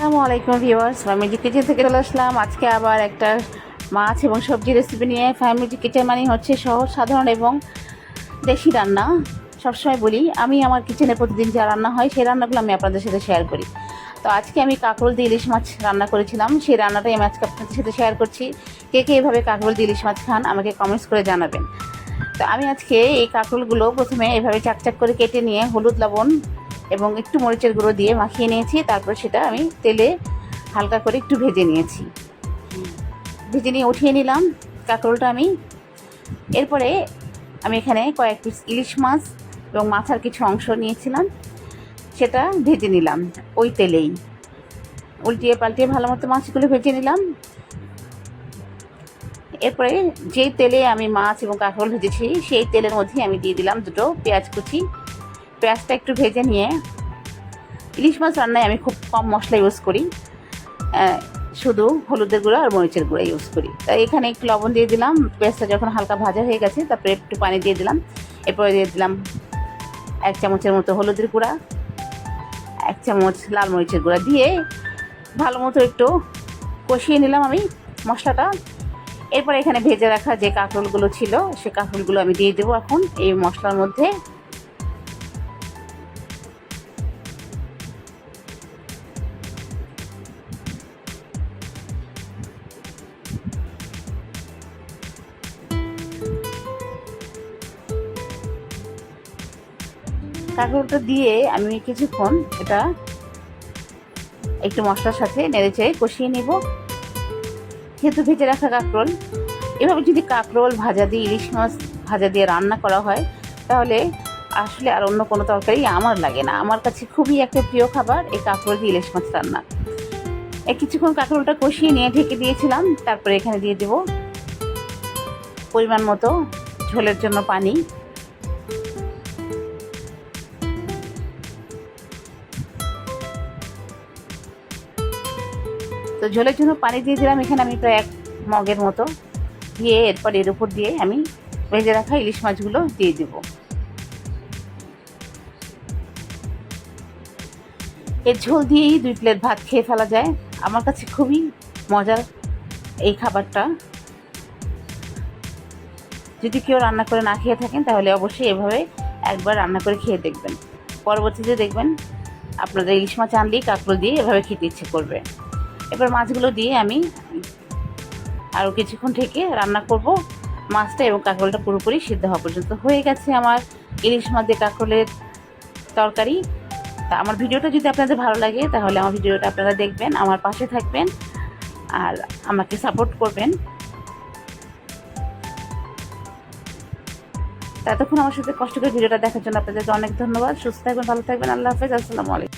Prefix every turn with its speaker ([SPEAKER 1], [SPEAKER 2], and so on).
[SPEAKER 1] আসসালামু আলাইকুম viewers, family kitchen থেকে চলে আসলাম আজকে আবার একটা মাছ এবং সবজি রেসিপি নিয়ে। ফ্যামিলি কিচেন মানে হচ্ছে সহজ সাধারণ এবং দেশি রান্না। সবসময় বলি আমি আমার কিচেনে প্রতিদিন যা রান্না হয় সেই রান্নাগুলো আমি আপনাদের সাথে শেয়ার করি। তো আজকে আমি কাকরোল দিয়ে ইলিশ মাছ রান্না করেছিলাম, সেই রান্নাটাই আমি আজকে আপনাদের সাথে শেয়ার করছি। কে কে এভাবে কাকরোল দিয়ে ইলিশ মাছ খান আমাকে কমেন্টস করে জানাবেন। তো আমি আজকে এই কাকরোলগুলো প্রথমে এভাবে চাকচাক করে কেটে নিয়ে হলুদ লবণ এবং একটু মরিচের গুঁড়ো দিয়ে মাখিয়ে নিয়েছি। তারপর সেটা আমি তেলে হালকা করে একটু ভেজে নিয়েছি, ভেজে নিয়ে উঠিয়ে নিলাম কাঁকরোলটা আমি। এরপরে আমি এখানে কয়েক পিস ইলিশ মাছ এবং মাথার কিছু অংশ নিয়েছিলাম, সেটা ভেজে নিলাম ওই তেলেই। উল্টিয়ে পাল্টিয়ে ভালো মতো মাছগুলো ভেজে নিলাম। এরপরে যে তেলে আমি মাছ এবং কাঁকরোল ভেজেছি সেই তেলের মধ্যে আমি দিয়ে দিলাম দুটো পেঁয়াজ কুচি। পেঁয়াজটা একটু ভেজে নিয়ে, ইলিশ মাছ রান্নায় আমি খুব কম মশলা ইউজ করি, শুধু হলুদের গুঁড়ো আর মরিচের গুঁড়ো ইউজ করি। তাই এখানে একটু লবণ দিয়ে দিলাম। পেঁয়াজটা যখন হালকা ভাজা হয়ে গেছে তারপরে একটু পানি দিয়ে দিলাম। এরপরে দিয়ে দিলাম 1 চামচের মতো হলুদের গুঁড়া, 1 চামচ লাল মরিচের গুঁড়া দিয়ে ভালো মতো একটু কষিয়ে নিলাম আমি মশলাটা। এরপরে এখানে ভেজে রাখা যে কাঁকরোলগুলো ছিল সে কাঁকরোলগুলো আমি দিয়ে দেবো এখন এই মশলার মধ্যে। কাঁকরোলটা দিয়ে আমি কিছুক্ষণ এটা একটু মশলার সাথে নেড়েচেড়ে কষিয়ে নেব। যেহেতু ভেজে রাখা কাঁকরোল, এভাবে যদি কাঁকরোল ভাজা দিয়ে ইলিশ মাছ ভাজা দিয়ে রান্না করা হয় তাহলে আসলে আর অন্য কোনো তরকারি আমার লাগে না। আমার কাছে খুবই একটা প্রিয় খাবার এই কাঁকরোল দিয়ে ইলিশ মাছ রান্না। কিছুক্ষণ কাঁকরোলটা কষিয়ে নিয়ে ঢেকে দিয়েছিলাম। তারপরে এখানে দিয়ে দেব পরিমাণ মতো ঝোলের জন্য পানি। তো ঝোলের জন্য পানি দিয়ে দিলাম এখানে আমি প্রায় 1 মগের মতো দিয়ে। এরপর এর উপর দিয়ে আমি ভেজে রাখা ইলিশ মাছগুলো দিয়ে দেব। এর ঝোল দিয়েই 2 প্লেট ভাত খেয়ে ফেলা যায়। আমার কাছে খুবই মজার এই খাবারটা। যদি কেউ রান্না করে না খেয়ে থাকেন তাহলে অবশ্যই এভাবে একবার রান্না করে খেয়ে দেখবেন। পরবর্তীতে দেখবেন আপনাদের ইলিশ মাছ আনলেই কাঁকরোল দিয়ে এভাবে খেতে ইচ্ছে করবে। এবার মাছগুলো দিয়ে আমি আরও কিছুক্ষণ থেকে রান্না করব মাছটা এবং কাঁকরোলটা পুরোপুরি সিদ্ধ হওয়া পর্যন্ত। হয়ে গেছে আমার ইলিশ মাছ দিয়ে কাঁকরোলের তরকারি। তা আমার ভিডিওটা যদি আপনাদের ভালো লাগে তাহলে আমার ভিডিওটা আপনারা দেখবেন, আমার পাশে থাকবেন আর আমাকে সাপোর্ট করবেন। এতক্ষণ আমার সাথে কষ্ট করে ভিডিওটা দেখার জন্য আপনাদেরকে অনেক ধন্যবাদ। সুস্থ থাকবেন, ভালো থাকবেন। আল্লাহ হাফেজ, আসসালামু আলাইকুম।